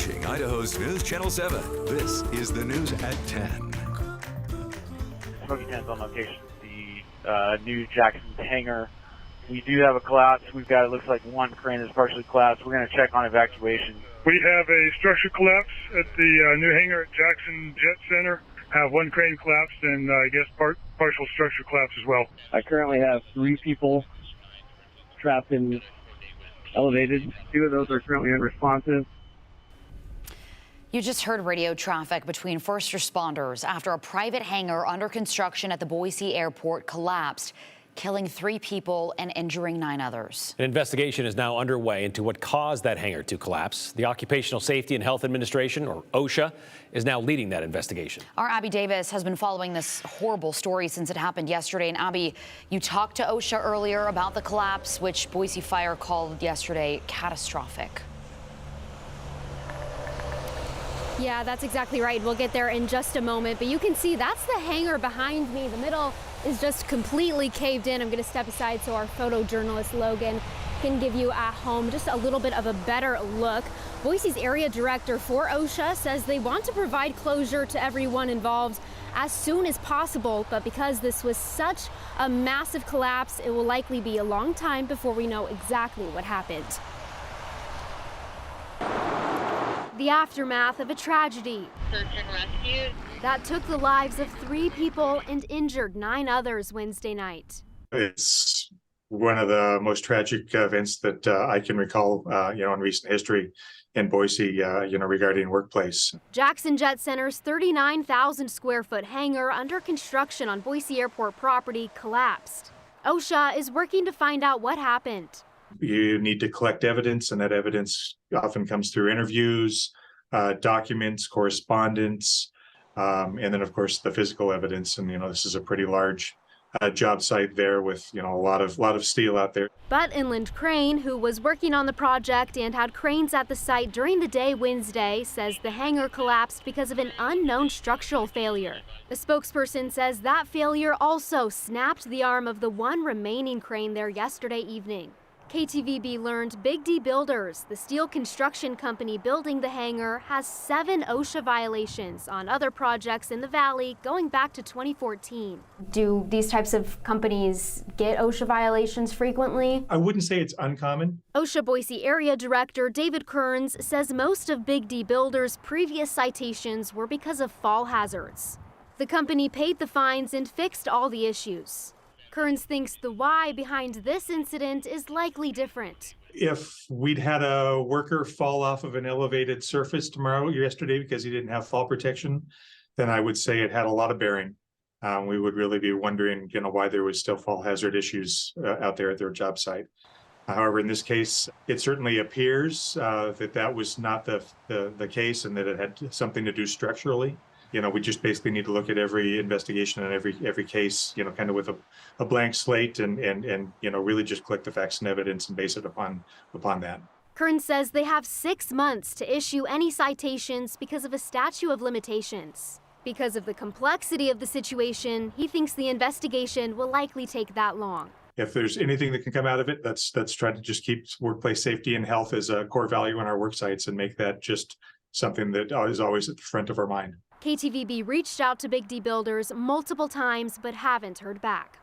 watching Idaho's News Channel 7. This is the news at 10. Smoky 10's on location. The new Jackson hangar. We do have a collapse. We've got, it looks like one crane that's partially collapsed. We're going to check on evacuation. We have a structure collapse at the new hangar at Jackson Jet Center. Have one crane collapsed and I guess partial structure collapse as well. I currently have 3 people trapped in elevated. 2 of those are currently unresponsive. You just heard radio traffic between first responders after a private hangar under construction at the Boise airport collapsed, killing 3 people and injuring 9 others. An investigation is now underway into what caused that hangar to collapse. The Occupational Safety and Health Administration, or OSHA, is now leading that investigation. Our Abby Davis has been following this horrible story since it happened yesterday. And Abby, you talked to OSHA earlier about the collapse, which Boise Fire called yesterday catastrophic. Yeah, that's exactly right. We'll get there in just a moment. But you can see that's the hangar behind me. The middle is just completely caved in. I'm going to step aside so our photojournalist Logan can give you at home just a little bit of a better look. Boise's area director for OSHA says they want to provide closure to everyone involved as soon as possible. But because this was such a massive collapse, it will likely be a long time before we know exactly what happened. The aftermath of a tragedy. Search and rescue. That took the lives of 3 people and injured 9 others Wednesday night. It's one of the most tragic events that I can recall, in recent history in Boise, regarding workplace. Jackson Jet Center's 39,000 square foot hangar under construction on Boise Airport property collapsed. OSHA is working to find out what happened. You need to collect evidence, and that evidence often comes through interviews, documents, correspondence, and then, of course, the physical evidence. And, this is a pretty large job site there with, a lot of steel out there. But Inland Crane, who was working on the project and had cranes at the site during the day Wednesday, says the hangar collapsed because of an unknown structural failure. The spokesperson says that failure also snapped the arm of the one remaining crane there yesterday evening. KTVB learned Big D Builders, the steel construction company building the hangar, has 7 OSHA violations on other projects in the valley going back to 2014. Do these types of companies get OSHA violations frequently? I wouldn't say it's uncommon. OSHA Boise Area Director David Kearns says most of Big D Builders' previous citations were because of fall hazards. The company paid the fines and fixed all the issues. Kearns thinks the why behind this incident is likely different. If we'd had a worker fall off of an elevated surface yesterday because he didn't have fall protection, then I would say it had a lot of bearing. We would really be wondering, why there was still fall hazard issues out there at their job site. However, in this case, it certainly appears that was not the case, and that it had something to do structurally. We just basically need to look at every investigation and every case, kind of with a blank slate and really just collect the facts and evidence and base it upon that. Kearns says they have 6 months to issue any citations because of a statute of limitations. Because of the complexity of the situation, he thinks the investigation will likely take that long. If there's anything that can come out of it, let's try to just keep workplace safety and health as a core value on our work sites and make that just something that is always at the front of our mind. KTVB reached out to Big D Builders multiple times but haven't heard back.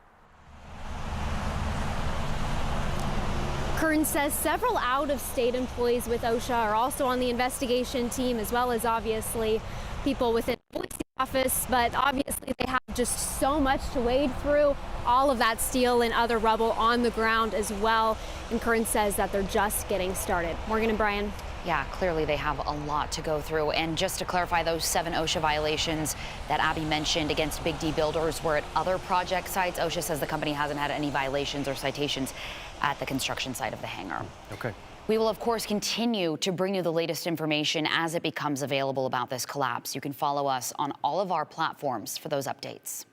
Kearns says several out-of-state employees with OSHA are also on the investigation team, as well as obviously people within the Boise office, but obviously they have just so much to wade through, all of that steel and other rubble on the ground as well. And Kearns says that they're just getting started. Morgan and Brian. Yeah, clearly they have a lot to go through. And just to clarify, those 7 OSHA violations that Abby mentioned against Big D Builders were at other project sites. OSHA says the company hasn't had any violations or citations at the construction site of the hangar. Okay. We will, of course, continue to bring you the latest information as it becomes available about this collapse. You can follow us on all of our platforms for those updates.